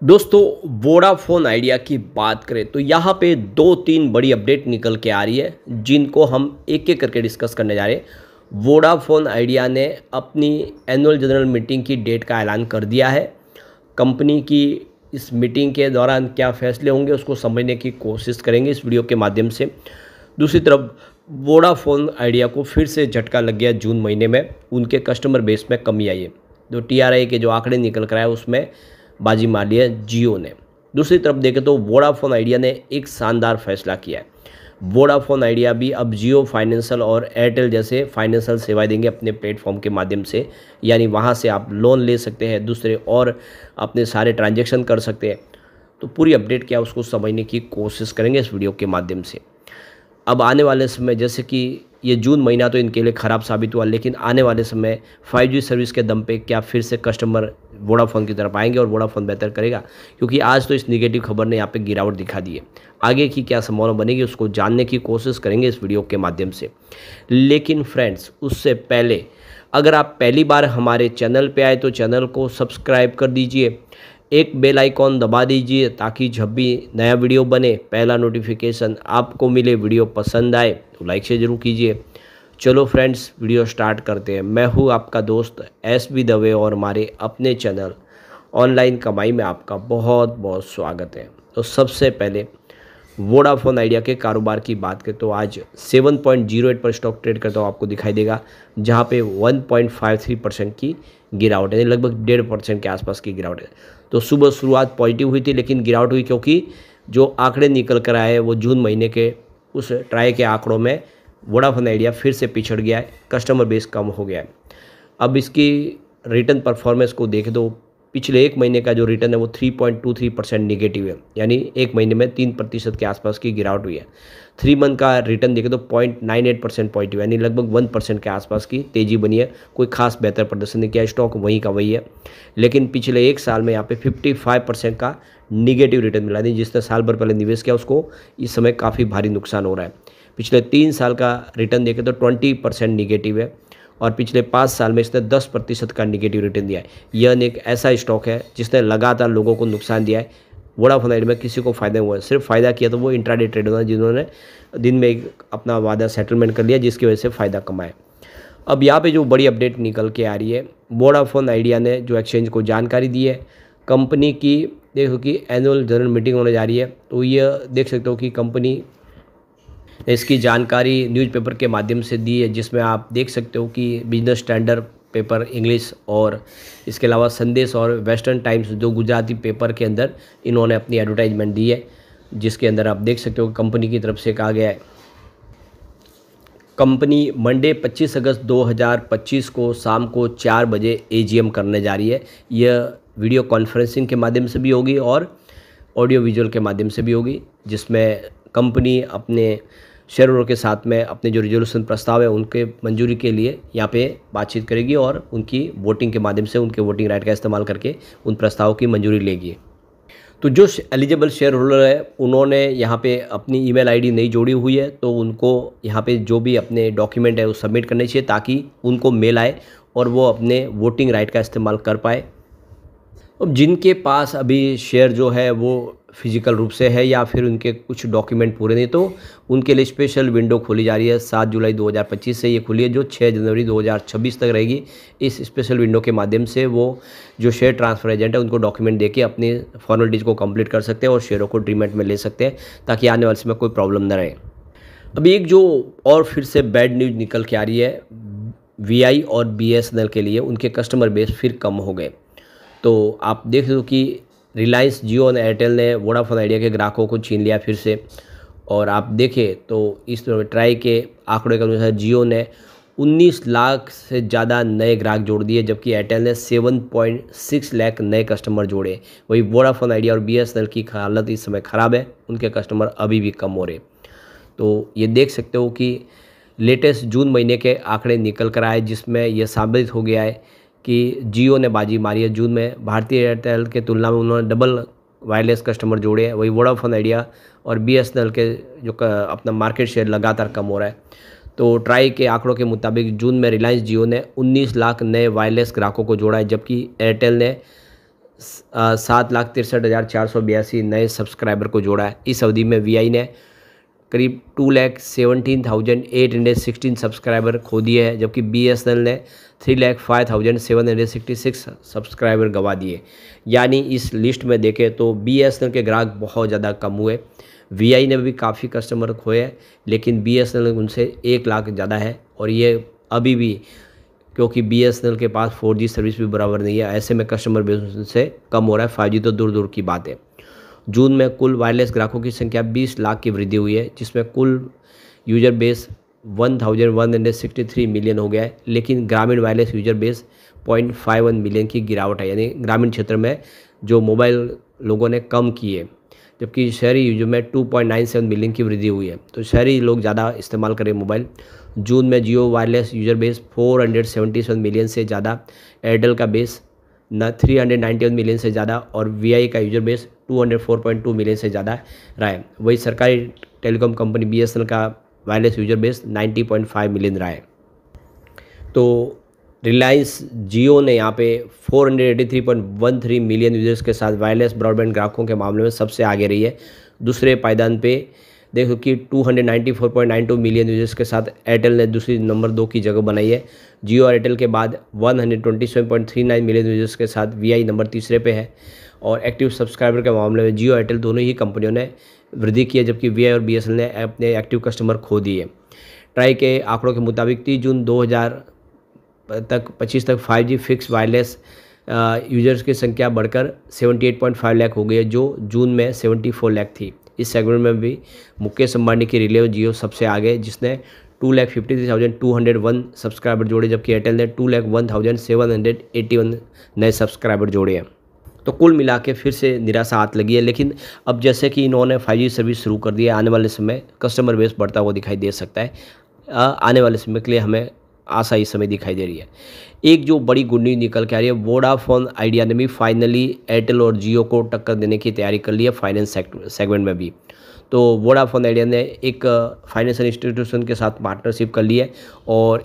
दोस्तों, Vodafone idea की बात करें तो यहाँ पे 2-3 बड़ी अपडेट निकल के आ रही है, जिनको हम एक-एक करके डिस्कस करने जा रहे हैं। वोडाफोन आइडिया ने अपनी एनुअल जनरल मीटिंग की डेट का ऐलान कर दिया है। कंपनी की इस मीटिंग के दौरान क्या फैसले होंगे उसको समझने की कोशिश करेंगे इस वीडियो के माध्यम से। दूसरी तरफ वोडाफोन आइडिया को फिर से झटका लग गया जून महीने में, उनके कस्टमर बेस में कमी आई है। जो टीआरआई के जो आंकड़े निकल कर आए उसमें बाजी मार लिया जियो ने। दूसरी तरफ देखें तो वोडाफोन आइडिया ने एक शानदार फैसला किया है। वोडाफोन आइडिया भी अब जियो फाइनेंशियल और एयरटेल जैसे फाइनेंशियल सेवाएं देंगे अपने प्लेटफॉर्म के माध्यम से, यानी वहां से आप लोन ले सकते हैं दूसरे और अपने सारे ट्रांजैक्शन कर सकते हैं। तो पूरी अपडेट क्या है उसको समझने की कोशिश करेंगे इस वीडियो के माध्यम से। अब आने वाले समय, जैसे कि ये जून महीना तो इनके लिए ख़राब साबित हुआ, लेकिन आने वाले समय 5G सर्विस के दम पे क्या फिर से कस्टमर वोडाफोन की तरफ आएंगे और वोडाफोन बेहतर करेगा? क्योंकि आज तो इस नेगेटिव खबर ने यहाँ पे गिरावट दिखा दी है। आगे की क्या संभावना बनेगी उसको जानने की कोशिश करेंगे इस वीडियो के माध्यम से। लेकिन फ्रेंड्स, उससे पहले अगर आप पहली बार हमारे चैनल पे आए तो चैनल को सब्सक्राइब कर दीजिए, एक बेल आइकॉन दबा दीजिए ताकि जब भी नया वीडियो बने पहला नोटिफिकेशन आपको मिले। वीडियो पसंद आए तो लाइक से ज़रूर कीजिए। चलो फ्रेंड्स, वीडियो स्टार्ट करते हैं। मैं हूँ आपका दोस्त SB दवे और हमारे अपने चैनल ऑनलाइन कमाई में आपका बहुत बहुत स्वागत है। तो सबसे पहले वोडाफोन आइडिया के कारोबार की बात करें तो आज 7.08 पर स्टॉक ट्रेड करता हुआ आपको दिखाई देगा, जहां पे 1.53% की गिरावट है, लगभग 1.5% के आसपास की गिरावट है। तो सुबह शुरुआत पॉजिटिव हुई थी, लेकिन गिरावट हुई क्योंकि जो आंकड़े निकल कर आए वो जून महीने के उस ट्राई के आंकड़ों में वोडाफोन आइडिया फिर से पिछड़ गया है, कस्टमर बेस कम हो गया है। अब इसकी रिटर्न परफॉर्मेंस को देखें तो पिछले एक महीने का जो रिटर्न है वो 3.23% निगेटिव है, यानी एक महीने में 3% के आसपास की गिरावट हुई है। 3 मंथ का रिटर्न देखें तो 0.98% पॉजिटिव, यानी लगभग 1% के आसपास की तेज़ी बनी है। कोई खास बेहतर प्रदर्शन नहीं किया, स्टॉक वहीं का वही है। लेकिन पिछले एक साल में यहाँ पे 55% का निगेटिव रिटर्न मिला नहीं। जिसने साल भर पहले निवेश किया उसको इस समय काफ़ी भारी नुकसान हो रहा है। पिछले 3 साल का रिटर्न देखें तो 20% निगेटिव है और पिछले 5 साल में इसने 10% का निगेटिव रिटर्न दिया है। यह एक ऐसा स्टॉक है जिसने लगातार लोगों को नुकसान दिया है। वोडाफोन आइडिया में किसी को फ़ायदा हुआ है, सिर्फ फ़ायदा किया तो वो इंट्राडे ट्रेडर जिन्होंने दिन में अपना वादा सेटलमेंट कर लिया, जिसकी वजह से फ़ायदा कमाए। अब यहाँ पे जो बड़ी अपडेट निकल के आ रही है, वोडाफोन आइडिया ने जो एक्सचेंज को जानकारी दी है कंपनी की, देखो कि एनुअल जनरल मीटिंग होने जा रही है। तो ये देख सकते हो कि कंपनी इसकी जानकारी न्यूज़पेपर के माध्यम से दी है, जिसमें आप देख सकते हो कि बिजनेस स्टैंडर्ड पेपर इंग्लिश और इसके अलावा संदेश और वेस्टर्न टाइम्स जो गुजराती पेपर के अंदर इन्होंने अपनी एडवर्टाइजमेंट दी है, जिसके अंदर आप देख सकते हो कंपनी की तरफ से कहा गया है कंपनी मंडे 25 अगस्त 2025 को शाम को 4 बजे AGM करने जा रही है। यह वीडियो कॉन्फ्रेंसिंग के माध्यम से भी होगी और ऑडियो विजुअल के माध्यम से भी होगी, जिसमें कंपनी अपने शेयर होल्डर के साथ में अपने जो रिजोल्यूशन प्रस्ताव है उनके मंजूरी के लिए यहाँ पे बातचीत करेगी और उनकी वोटिंग के माध्यम से उनके वोटिंग राइट का इस्तेमाल करके उन प्रस्तावों की मंजूरी लेगी। तो जो एलिजिबल शेयर होल्डर है उन्होंने यहाँ पे अपनी ईमेल आईडी नहीं जोड़ी हुई है, तो उनको यहाँ पे जो भी अपने डॉक्यूमेंट है वो सबमिट करने चाहिए ताकि उनको मेल आए और वो अपने वोटिंग राइट का इस्तेमाल कर पाए। अब जिनके पास अभी शेयर जो है वो फिजिकल रूप से है या फिर उनके कुछ डॉक्यूमेंट पूरे नहीं, तो उनके लिए स्पेशल विंडो खोली जा रही है। 7 जुलाई 2025 से ये खुली है, जो 6 जनवरी 2026 तक रहेगी। इस स्पेशल विंडो के माध्यम से वो जो शेयर ट्रांसफर एजेंट है उनको डॉक्यूमेंट देके अपनी फॉर्मेलिटीज़ को कंप्लीट कर सकते हैं और शेयरों को डीमैट में ले सकते हैं, ताकि आने वाले समय कोई प्रॉब्लम न रहे। अभी एक जो और फिर से बैड न्यूज़ निकल के आ रही है VI और BSNL के लिए, उनके कस्टमर बेस फिर कम हो गए। तो आप देख लो कि रिलायंस, जियो और एयरटेल ने वोडाफोन आइडिया के ग्राहकों को छीन लिया फिर से। और आप देखें तो इस ट्राई के आंकड़े के अनुसार जियो ने 19 लाख से ज़्यादा नए ग्राहक जोड़ दिए, जबकि एयरटेल ने 7.6 लाख नए कस्टमर जोड़े। वही वोडाफोन आइडिया और BSNL की हालत इस समय ख़राब है, उनके कस्टमर अभी भी कम हो रहे। तो ये देख सकते हो कि लेटेस्ट जून महीने के आंकड़े निकल कर आए, जिसमें यह साबित हो गया है कि जियो ने बाजी मारी है। जून में भारतीय एयरटेल के तुलना में उन्होंने डबल वायरलेस कस्टमर जोड़े हैं। वही वोडाफोन आइडिया और BSNL के जो अपना मार्केट शेयर लगातार कम हो रहा है। तो ट्राई के आंकड़ों के मुताबिक जून में रिलायंस जियो ने 19 लाख नए वायरलेस ग्राहकों को जोड़ा है, जबकि एयरटेल ने 7,63,482 नए सब्सक्राइबर को जोड़ा है। इस अवधि में वीआई ने करीब 2,17,816 सब्सक्राइबर खो दिए हैं, जबकि बीएसएनएल ने 3,05,766 सब्सक्राइबर गंवा दिए। यानी इस लिस्ट में देखें तो बीएसएनएल के ग्राहक बहुत ज़्यादा कम हुए। वीआई ने भी काफ़ी कस्टमर खोए हैं, लेकिन बीएसएनएल उनसे 1 लाख ज़्यादा है। और ये अभी भी, क्योंकि बीएसएनएल के पास 4G सर्विस भी बराबर नहीं है, ऐसे में कस्टमर बेस से कम हो रहा है। 5G तो दूर दूर की बात है। जून में कुल वायरलेस ग्राहकों की संख्या 20 लाख की वृद्धि हुई है, जिसमें कुल यूजर बेस 1163 मिलियन हो गया है। लेकिन ग्रामीण वायरलेस यूजर बेस 0.51 मिलियन की गिरावट है, यानी ग्रामीण क्षेत्र में जो मोबाइल लोगों ने कम किए, जबकि शहरी यूजर में 2.97 मिलियन की वृद्धि हुई है। तो शहरी लोग ज़्यादा इस्तेमाल करें मोबाइल। जून में जियो वायरलेस यूजर बेस 477 मिलियन से ज़्यादा, एयरटेल का बेस 391 मिलियन से ज़्यादा और वीआई का यूजर बेस 204.2 मिलियन से ज़्यादा रहा है। वही सरकारी टेलीकॉम कंपनी बीएसएनएल का वायरलेस यूजर बेस 90.5 मिलियन रहा है। तो रिलायंस जियो ने यहाँ पे 483.13 मिलियन यूजर्स के साथ वायरलेस ब्रॉडबैंड ग्राहकों के मामले में सबसे आगे रही है। दूसरे पायदान पे देखो कि 294.92 मिलियन यूजर्स के साथ एयरटेल ने दूसरी नंबर 2 की जगह बनाई है। जियो और एयरटेल के बाद 127.39 मिलियन यूजर्स के साथ वीआई नंबर तीसरे पे है। और एक्टिव सब्सक्राइबर के मामले में जियो एयरटेल दोनों ही कंपनियों ने वृद्धि की है, जबकि वीआई और बीएसएनएल ने अपने एक्टिव कस्टमर खो दिए। ट्राई के आंकड़ों के मुताबिक 30 जून 2025 तक 5G फिक्स वायरलेस यूजर्स की संख्या बढ़कर 78.5 लाख हो गई है, जो जून में 74 लाख थी। इस सेगमेंट में भी मुकेश अंबानी की रिलायंस जियो सबसे आगे, जिसने 2,53,201 सब्सक्राइबर जोड़े, जबकि एयरटेल ने 2,01,781 नए सब्सक्राइबर जोड़े हैं। तो कुल मिला के फिर से निराशा हाथ लगी है। लेकिन अब जैसे कि इन्होंने 5G सर्विस शुरू कर दी है, आने वाले समय कस्टमर बेस बढ़ता हुआ दिखाई दे सकता है। आने वाले समय के लिए हमें आशा इस समय दिखाई दे रही है। एक जो बड़ी गुड न्यूज़ निकल के आ रही है, वोडाफोन आइडिया ने भी फाइनली एयरटेल और जियो को टक्कर देने की तैयारी कर ली है फाइनेंस सेगमेंट में भी। तो वोडाफोन आइडिया ने एक फाइनेंशियल इंस्टीट्यूशन के साथ पार्टनरशिप कर ली है, और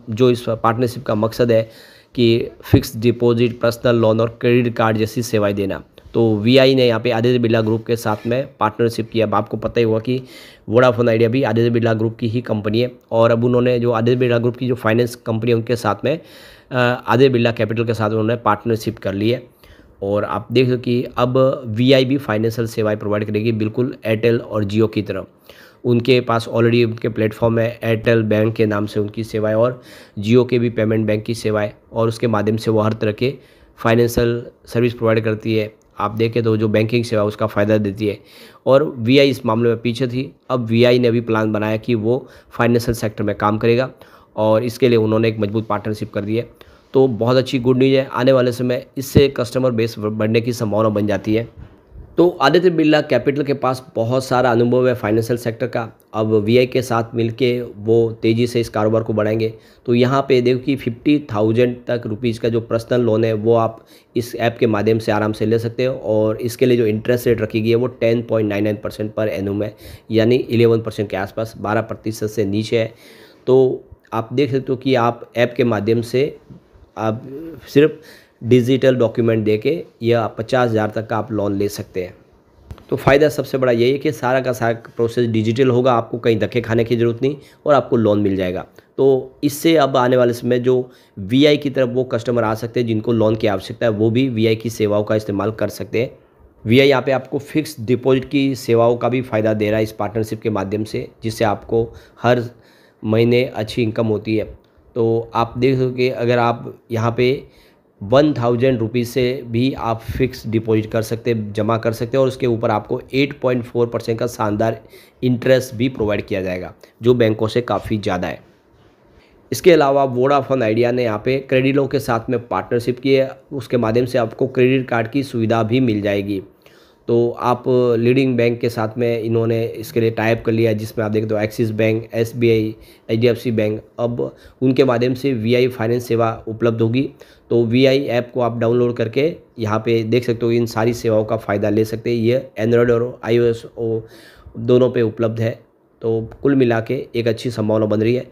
जो इस पार्टनरशिप का मकसद है कि फिक्स डिपॉजिट, पर्सनल लोन और क्रेडिट कार्ड जैसी सेवाएं देना। तो वीआई ने यहाँ पे आदित्य बिरला ग्रुप के साथ में पार्टनरशिप किया। अब आपको पता ही होगा कि वोडाफोन आइडिया भी आदित्य बिरला ग्रुप की ही कंपनी है, और अब उन्होंने जो आदित्य बिरला ग्रुप की जो फाइनेंस कंपनी है उनके साथ में आदित्य बिरला कैपिटल के साथ उन्होंने पार्टनरशिप कर ली है। और आप देख लो कि अब वीआई भी फाइनेंशियल सेवाएं प्रोवाइड करेगी, बिल्कुल एयरटेल और जियो की तरह। उनके पास ऑलरेडी उनके प्लेटफॉर्म है, एयरटेल बैंक के नाम से उनकी सेवाएं, और जियो के भी पेमेंट बैंक की सेवाएं, और उसके माध्यम से वो हर तरह के फाइनेंशियल सर्विस प्रोवाइड करती है। आप देखें तो जो बैंकिंग सेवा उसका फ़ायदा देती है, और वीआई इस मामले में पीछे थी। अब वीआई ने भी प्लान बनाया कि वो फाइनेंशियल सेक्टर में काम करेगा, और इसके लिए उन्होंने एक मजबूत पार्टनरशिप कर दी है। तो बहुत अच्छी गुड न्यूज़ है। आने वाले समय इससे कस्टमर बेस बढ़ने की संभावना बन जाती है। तो आदित्य बिरला कैपिटल के पास बहुत सारा अनुभव है फाइनेंशियल सेक्टर का। अब वीआई के साथ मिलके वो तेज़ी से इस कारोबार को बढ़ाएंगे। तो यहाँ पे देखो कि 50,000 तक रुपीज़ का जो पर्सनल लोन है वो आप इस ऐप के माध्यम से आराम से ले सकते हो, और इसके लिए जो इंटरेस्ट रेट रखी गई है वो 10.99% पर एनुम है, यानी 11% के आसपास, 12% से नीचे है। तो आप देख सकते हो कि आप ऐप के माध्यम से आप सिर्फ डिजिटल डॉक्यूमेंट देके या 50,000 तक का आप लोन ले सकते हैं। तो फ़ायदा सबसे बड़ा यही है कि सारा का सारा प्रोसेस डिजिटल होगा, आपको कहीं धक्के खाने की ज़रूरत नहीं, और आपको लोन मिल जाएगा। तो इससे अब आने वाले समय जो वीआई की तरफ वो कस्टमर आ सकते हैं जिनको लोन की आवश्यकता है, वो भी वीआई की सेवाओं का इस्तेमाल कर सकते हैं। वीआई यहाँ पे आपको फिक्स डिपॉजिट की सेवाओं का भी फ़ायदा दे रहा है इस पार्टनरशिप के माध्यम से, जिससे आपको हर महीने अच्छी इनकम होती है। तो आप देख सको कि अगर आप यहाँ पे 1,000 रुपीज़ से भी आप फिक्स डिपॉजिट कर सकते, जमा कर सकते हैं, और उसके ऊपर आपको 8.4% का शानदार इंटरेस्ट भी प्रोवाइड किया जाएगा, जो बैंकों से काफ़ी ज़्यादा है। इसके अलावा वोडाफोन आइडिया ने यहाँ पे क्रेडिटों के साथ में पार्टनरशिप की है, उसके माध्यम से आपको क्रेडिट कार्ड की सुविधा भी मिल जाएगी। तो आप लीडिंग बैंक के साथ में इन्होंने इसके लिए टाइप कर लिया है, जिसमें आप देखें तो axis bank, SBI, HDFC bank, अब उनके माध्यम से वीआई फाइनेंस सेवा उपलब्ध होगी। तो वीआई ऐप को आप डाउनलोड करके यहाँ पे देख सकते हो, इन सारी सेवाओं का फ़ायदा ले सकते हैं। ये एंड्रॉयड और iOS दोनों पे उपलब्ध है। तो कुल मिला के एक अच्छी संभावना बन रही है।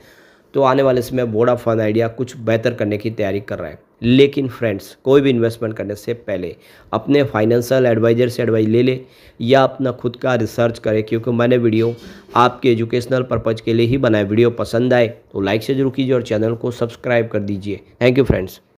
तो आने वाले समय वोडाफोन आइडिया कुछ बेहतर करने की तैयारी कर रहा है। लेकिन फ्रेंड्स, कोई भी इन्वेस्टमेंट करने से पहले अपने फाइनेंशियल एडवाइज़र से एडवाइस ले ले या अपना खुद का रिसर्च करें, क्योंकि मैंने वीडियो आपके एजुकेशनल पर्पज़ के लिए ही बनाया। वीडियो पसंद आए तो लाइक से जरूर कीजिए और चैनल को सब्सक्राइब कर दीजिए। Thank you friends.